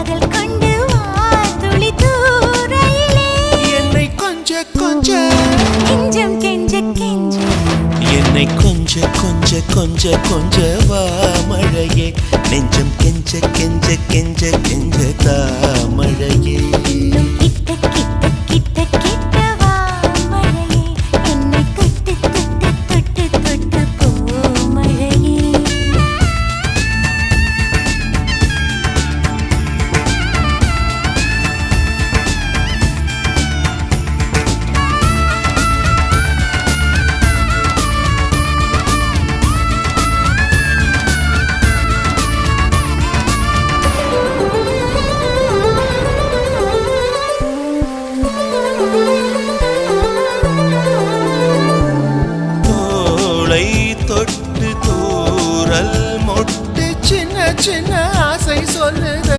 காதல் கொண்டு வா துளி தூரையிலே என்னை கொஞ்ச கொஞ்ச கெஞ்சம் கெஞ்ச கெஞ்ச என்னை கொஞ்ச கொஞ்ச கொஞ்ச கொஞ்ச வா மழையே நெஞ்சம் கெஞ்ச கெஞ்ச கெஞ்ச கெஞ்ச தாமரையே